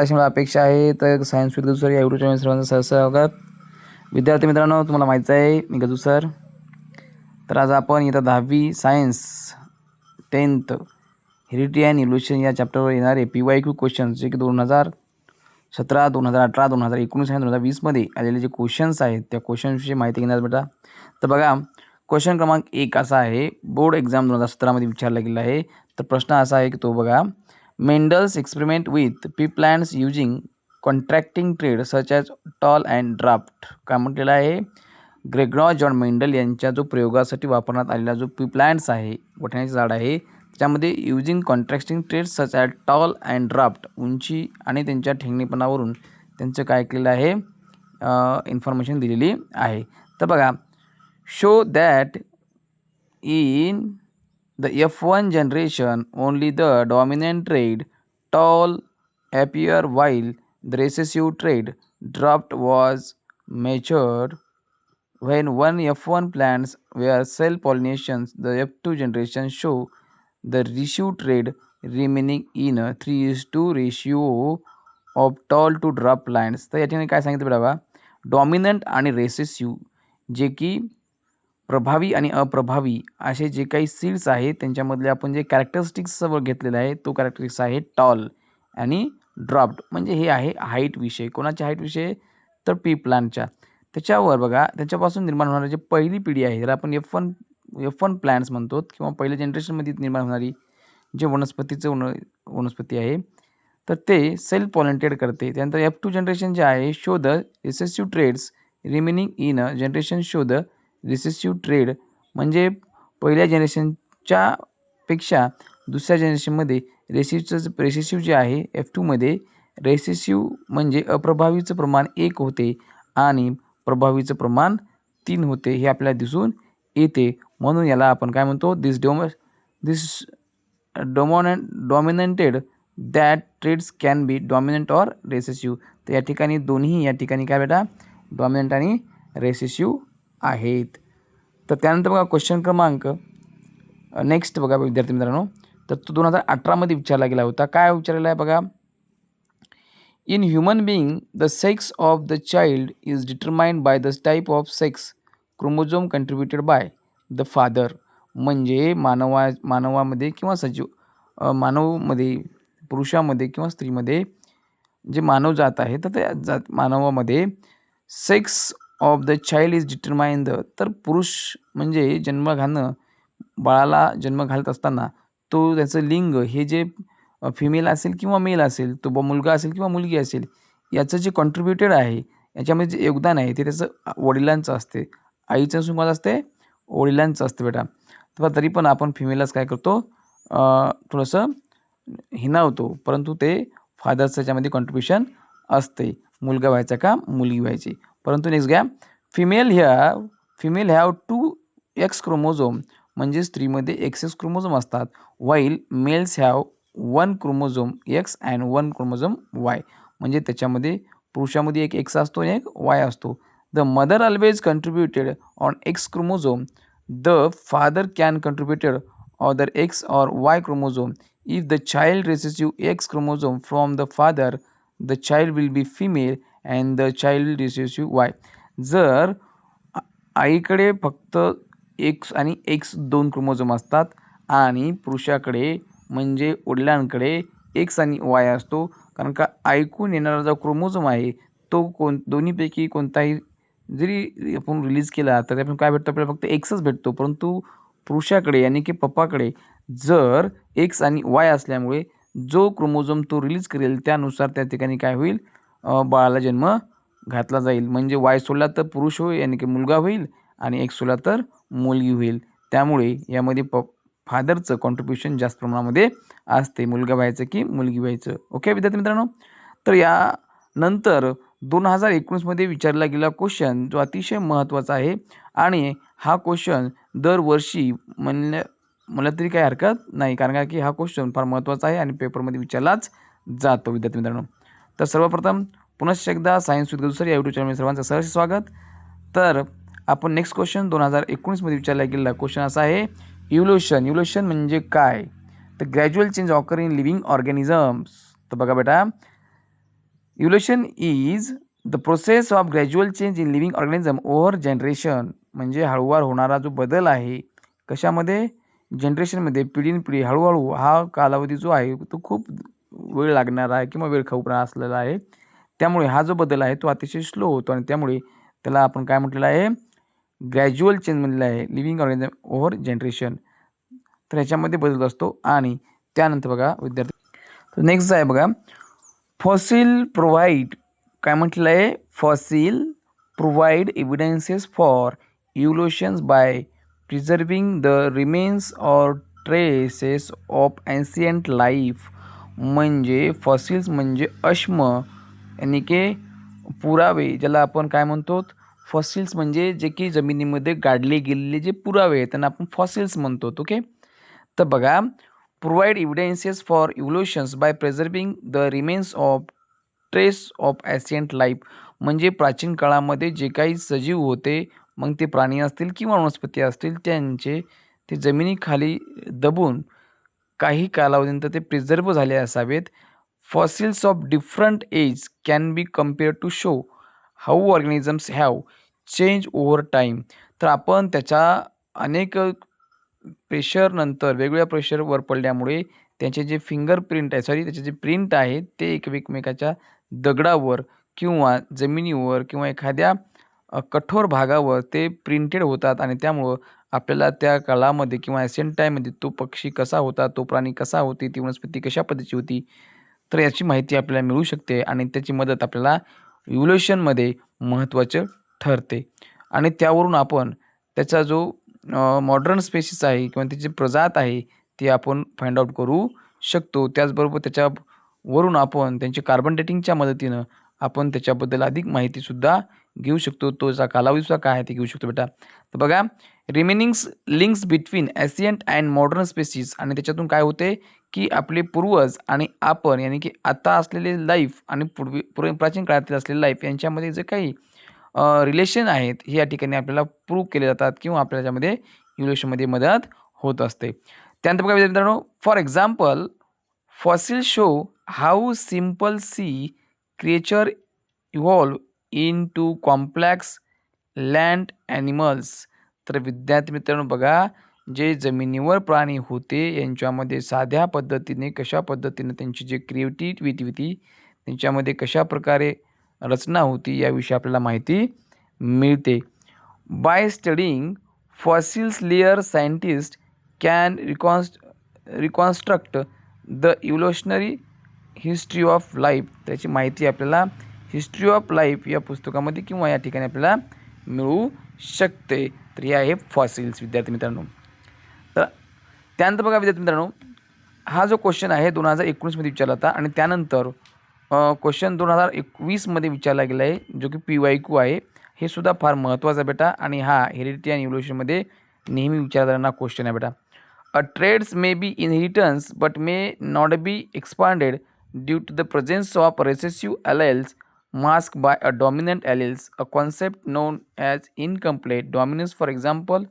अशी मला अपेक्षा आहे. तर सायन्स विथ गजू सर या यूट्यूब चॅनल सर्वांचं सहस्वागत. विद्यार्थी मित्रांनो, तुम्हाला माहीत आहे मी गजू सर. तर आज आपण इथं 10वी science 10th heredity and evolution या चॅप्टरवर येणारे PYQ क्वेश्चन्स जे की 2017, 2018, 2019 आणि 2020मध्ये आलेले जे क्वेश्चन्स आहेत त्या क्वेश्चन्सविषयी माहिती घेणार बेटा. तर बघा, क्वेश्चन क्रमांक 1 असा आहे, बोर्ड एक्झाम 2017मध्ये विचारला गेला आहे. तर प्रश्न असा आहे की तो बघा, Mendel's experiment with pea plants using contrasting trait such as tall and dwarf. काय म्हटलेलं आहे? ग्रेगॉर जॉन मेंडल यांच्या जो प्रयोगासाठी वापरण्यात आलेला जो पी प्लांट्स आहे, वठण्याचे झाड आहे, त्यामध्ये using contrasting trait such as tall and dwarf, उंची आणि त्यांच्या ठेंगणेपणावरून त्यांचं काय केलेलं आहे, इन्फॉर्मेशन दिलेली आहे. तर बघा, show that in the F1 generation only the dominant trait tall appear while the recessive trait dropped was measured. When one F1 plants were cell pollinations, the F2 generation show the recessive trait remaining in a 3:2 ratio of tall to drop plants. तर या ठिकाणी काय सांगितलं बघा, dominant आणि recessive जे की प्रभावी आणि अप्रभावी असे जे काही सीड्स आहेत त्यांच्यामधले आपण जे कॅरेक्टरिस्टिक्स घेतलेला आहे तो कॅरेक्टरिस्टिक्स आहे टॉल आणि ड्रॉप्ड. म्हणजे हे आहे हाईट विषय. कोणाच्या हाईट विषय? तर पी प्लांटच्या. त्याच्यावर बघा, त्याच्यापासून निर्माण होणारी जी पहिली पिढी आहे ज्याला आपण F1 प्लांट्स म्हणतो किंवा पहिल्या जनरेशनमध्ये निर्माण होणारी जे वनस्पती आहे तर ते सेल्फ पॉलिनेटेड करते. त्यानंतर F2 जनरेशन जे आहे, show the recessive traits remaining in a generation show the recessive trait, म्हणजे पहिल्या जनरेशनच्या पेक्षा दुसऱ्या जनरेशनमध्ये रेसेसिव्ह जे आहे F2मध्ये रेसेसिव्ह म्हणजे अप्रभावीचं प्रमाण 1 होते आणि प्रभावीचं प्रमाण 3 होते, हे आपल्याला दिसून येते. म्हणून याला आपण काय म्हणतो, this dominated that traits can be dominant or recessive. तर या ठिकाणी दोन्ही या ठिकाणी काय बेटा, डॉमिनंट आणि रेसेसिव्ह आहेत. तर त्यानंतर बघा क्वेश्चन क्रमांक नेक्स्ट बघा विद्यार्थी मित्रांनो, तर तो 2018मध्ये विचारला गेला होता. काय विचारलेला आहे बघा, in human being the sex of the child is determined by the type of sex chromosome contributed by the father. म्हणजे मानवामध्ये किंवा मानवमध्ये, पुरुषामध्ये किंवा स्त्रीमध्ये जे मानव जात आहे तर त्या मानवामध्ये sex of the child is determined. तर पुरुष म्हणजे जन्म घालणं, बाळाला जन्म घालत असताना तो त्याचं लिंग हे जे फिमेल असेल किंवा मेल असेल, तो मुलगा असेल किंवा मुलगी असेल, याचं जे कॉन्ट्रीब्युटेड आहे, याच्यामध्ये जे योगदान आहे ते त्याचं वडिलांचं असते. आईचं सुमार असते, वडिलांचं असतं बेटा. तेव्हा तरी पण आपण फिमेलच काय करतो, थोडंसं हिणावतो, परंतु ते फादरचं याच्यामध्ये कॉन्ट्रीब्युशन असते. मुलगा व्हायचा का मुलगी व्हायची. परंतु नेक्स्ट घ्या, फिमेल हॅव 2X क्रोमोझोम, म्हणजे स्त्रीमध्ये XS क्रोमोझोम असतात, while males have 1 chromosome X and 1 chromosome Y. म्हणजे त्याच्यामध्ये पुरुषामध्ये एक X असतो आणि एक Y असतो. The mother always contributed on X chromosome, the father can contributed other X or Y chromosome. If the child recessive X chromosome from the father, the child will be female and the child recessive Y. जर आईकडे फक्त X आणि X 2 chromosome असतात आणि पुरुषाकडे म्हणजे वडिलांकडे X आणि Y असतो, कारण का ऐकून येणारा जो क्रोमोझोम आहे तो दोन्हीपैकी कोणताही जरी आपण रिलीज केला तर आपण काय भेटतो, आपल्याला फक्त Xच भेटतो. परंतु पुरुषाकडे यानी की पप्पाकडे जर X आणि Y असल्यामुळे जो क्रोमोझोम तो रिलीज करेल त्यानुसार त्या ठिकाणी काय होईल, बाळाला जन्म घातला जाईल. म्हणजे Y सोडला तर पुरुष होईल यानी की मुलगा होईल आणि X सोडला तर मुलगी होईल. त्यामुळे यामध्ये फादरचं कॉन्ट्रीब्युशन जास्त प्रमाणामध्ये असते, मुलगा व्हायचं की मुलगी व्हायचं. ओके विद्यार्थी मित्रांनो, तर यानंतर 2019मध्ये विचारला गेला क्वेश्चन जो अतिशय महत्त्वाचा आहे आणि हा क्वेश्चन दरवर्षी मला तरी काही हरकत नाही, कारण का की हा क्वेश्चन फार महत्त्वाचा आहे आणि पेपरमध्ये विचारलाच जातो विद्यार्थी मित्रांनो. तर सर्वप्रथम पुनश्च एकदा सायन्स विथ गजू सर या यूट्यूब चॅनलमध्ये सर्वांचं सहर्ष स्वागत. तर आपण नेक्स्ट क्वेश्चन 2019मध्ये विचारला गेलेला क्वेश्चन असा आहे, इव्होल्यूशन म्हणजे काय? तर gradual change occur in living organisms. तर बघा बेटा, evolution is the process of gradual change in living organism over generation, म्हणजे हळूवार होणारा जो बदल आहे कशामध्ये, जनरेशनमध्ये, पिढीनपिढी हळूहळू हा कालावधी जो आहे तो खूप वेळ लागणारा आहे किंवा वेळ खाऊपणा असलेला आहे. त्यामुळे हा जो बदल आहे तो अतिशय स्लो होतो आणि त्यामुळे त्याला आपण काय म्हटलेलं आहे, ग्रॅज्युअल चेंज म्हणलेलं आहे, लिव्हिंग ऑर्गॅनिझम ओव्हर जनरेशन. तर ह्याच्यामध्ये बदल असतो. आणि त्यानंतर बघा विद्यार्थी, नेक्स्ट आहे बघा, फॉसिल प्रोव्हाइड, काय म्हटलेलं आहे, fossil provide evidences for evolutions by preserving the remains or traces of ancient life. म्हणजे फॉसिल्स म्हणजे अश्म, यानी की पुरावे, ज्याला आपण काय म्हणतो, फॉसिल्स म्हणजे जे की जमिनीमध्ये गाडले गेलेले जे पुरावे आहेत त्यांना आपण फॉसिल्स म्हणतो. ओके, तर बघा, provide evidences for evolutions by preserving the remains of trace of ancient life, म्हणजे प्राचीन काळामध्ये जे काही सजीव होते, मग ते प्राणी असतील किंवा वनस्पती असतील, त्यांचे ते जमिनीखाली दबून काही कालावधीनंतर ते प्रिझर्व्ह झाले असावेत. Fossils of different age can be compare to show how organisms have change over time. तर आपण त्याच्या अनेक प्रेशरनंतर, वेगवेगळ्या प्रेशरवर पडल्यामुळे त्यांचे जे फिंगरप्रिंट आहे, त्याचे जे प्रिंट आहेत ते एकमेकाच्या दगडावर किंवा जमिनीवर किंवा एखाद्या कठोर भागावर ते प्रिंटेड होतात आणि त्यामुळं आपल्याला त्या काळामध्ये किंवा ॲन्शियंट टाईममध्ये तो पक्षी कसा होता, तो प्राणी कसा होती, ती वनस्पती कशा पद्धतीची होती, तर याची माहिती आपल्याला मिळू शकते आणि त्याची मदत आपल्याला इव्होल्युशनमध्ये महत्त्वाचं ठरते. आणि त्यावरून आपण त्याचा जो मॉडर्न स्पेसिस आहे किंवा त्याची प्रजात आहे ती आपण फाइंड आउट करू शकतो. त्याचबरोबर त्याच्यावरून आपण त्यांच्या कार्बन डेटिंगच्या मदतीनं आपण त्याच्याबद्दल अधिक माहितीसुद्धा घेऊ शकतो. तोचा कालावधीसुद्धा काय आहे ते घेऊ शकतो बेटा. तर बघा, remainings links between ancient and modern species, आणि त्याच्यातून काय होते की आपले पूर्वज आणि आपण, यानी की आता असलेले लाईफ आणि प्राचीन काळातील असलेले लाईफ यांच्यामध्ये जे काही रिलेशन आहेत हे या ठिकाणी आपल्याला प्रूव्ह केले जातात किंवा आपल्याला त्याच्यामध्ये इव्होल्युशनमध्ये मदत होत असते. त्यानंतर बघा मित्रांनो, for example fossil show how simple sea creature evolve into complex land animals. तर विद्यार्थी मित्रांनो बघा, जे जमिनीवर प्राणी होते यांच्यामध्ये साध्या पद्धतीने कशा पद्धतीने त्यांची जी क्रिएटिव्हिटी होती त्यांच्यामध्ये कशा प्रकारे रचना होती याविषयी आपल्याला माहिती मिळते. By studying fossils layer scientist can reconstruct the evolutionary history of life. त्याची माहिती आपल्याला हिस्ट्री ऑफ लाईफ या पुस्तकामध्ये किंवा या ठिकाणी आपल्याला मिळू शकते. तर हे आहे फॉसिल्स विद्यार्थी मित्रांनो. तर त्यानंतर बघा विद्यार्थी मित्रांनो, हा जो क्वेश्चन आहे 2019मध्ये विचारला होता आणि त्यानंतर क्वेश्चन 2021मध्ये विचारला गेला आहे, जो की PYQ आहे. हे सुद्धा फार महत्त्वाचा बेटा आणि हा हेरिडिटी आणि इव्होल्युशनमध्ये नेहमी विचारला जाणारा क्वेश्चन आहे बेटा. A traits may be inheritance but may not be expanded due to the presence of recessive alleles masked by a dominant alleles, a concept known as incomplete dominance. For example,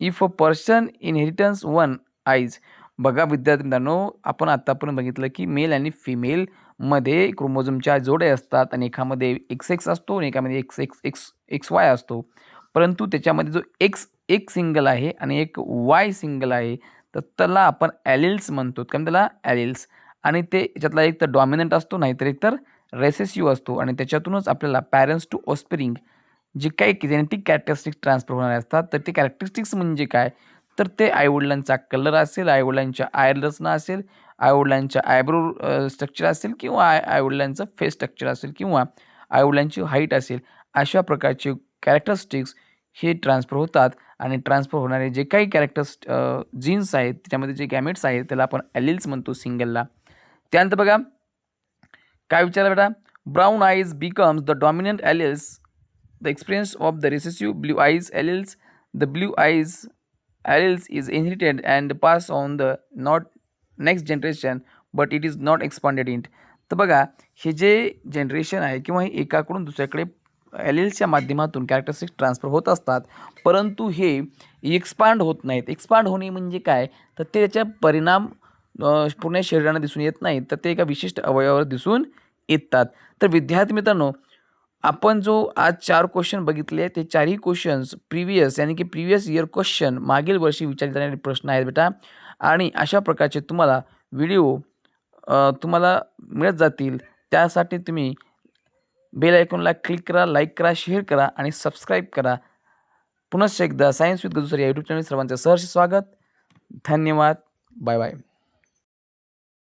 if a person inherits one eyes. बघा विद्यार्थी मित्रांनो, आपण आत्तापर्यंत बघितलं की mail आणि फिमेलमध्ये क्रोमोझोमच्या जोड्या असतात आणि एकामध्ये XX असतो आणि एकामध्ये XY असतो. परंतु त्याच्यामध्ये जो X एक सिंगल आहे आणि एक Y सिंगल आहे, तर त्याला आपण ॲलिल्स म्हणतो. कारण त्याला ॲलिल्स, आणि ते याच्यातला एक तर डॉमिनंट असतो, नाहीतर एक तर रेसेसिव्ह असतो आणि त्याच्यातूनच आपल्याला पॅरेंट्स टू ऑस्प्रिंग जे काही जेनेटिक कॅरेक्टरिस्टिक्स ट्रान्सफर होणारे असतात. तर ते कॅरेक्टरिस्टिक्स म्हणजे काय, तर ते आईवडिलांचा कलर असेल, आईवडिलांच्या रचना असेल, आईवडिलांच्या आयब्रो स्ट्रक्चर असेल किंवा आईवडिलांचं फेस स्ट्रक्चर असेल किंवा आईवडिलांची हाईट असेल, अशा प्रकारचे कॅरेक्टरिस्टिक्स हे ट्रान्सफर होतात. आणि ट्रान्सफर होणारे जे काही जीन्स आहेत त्याच्यामध्ये जे गॅमेट्स आहेत त्याला आपण ॲलिल्स म्हणतो सिंगलला. त्यानंतर बघा काय विचारलं बेटा, brown eyes becomes the dominant alleles, the experience of the recessive blue eyes alleles. The blue eyes alleles is inherited and pass on the not next generation but it is not expanded in. तर बघा, हे जे generation आहे किंवा हे एकाकडून दुसऱ्याकडे ॲलिल्सच्या माध्यमातून कॅरेक्टरिस्टिक्स ट्रान्सफर होत असतात, परंतु हे एक्सपांड होत नाहीत. एक्सपांड होणे म्हणजे काय, तर ते त्याच्या परिणाम पूर्ण शरीरानं दिसून येत नाही, तर ते एका विशिष्ट अवयवावर दिसून येतात. तर विद्यार्थी मित्रांनो, आपण जो आज 4 क्वेश्चन बघितले ते चारही क्वेश्चन्स प्रिव्हियस यानी की प्रिव्हियस इयर क्वेश्चन मागील वर्षी विचारले जाणारे प्रश्न आहेत बेटा. आणि अशा प्रकारचे तुम्हाला व्हिडिओ तुम्हाला मिळत जातील. त्यासाठी तुम्ही बेल आयकॉनला क्लिक करा, लाईक करा, शेअर करा आणि सबस्क्राईब करा. पुनश्च एकदा सायन्स विथ गजू सर या यूट्यूब चॅनल सर्वांचं सहर्ष स्वागत. धन्यवाद. Bye bye.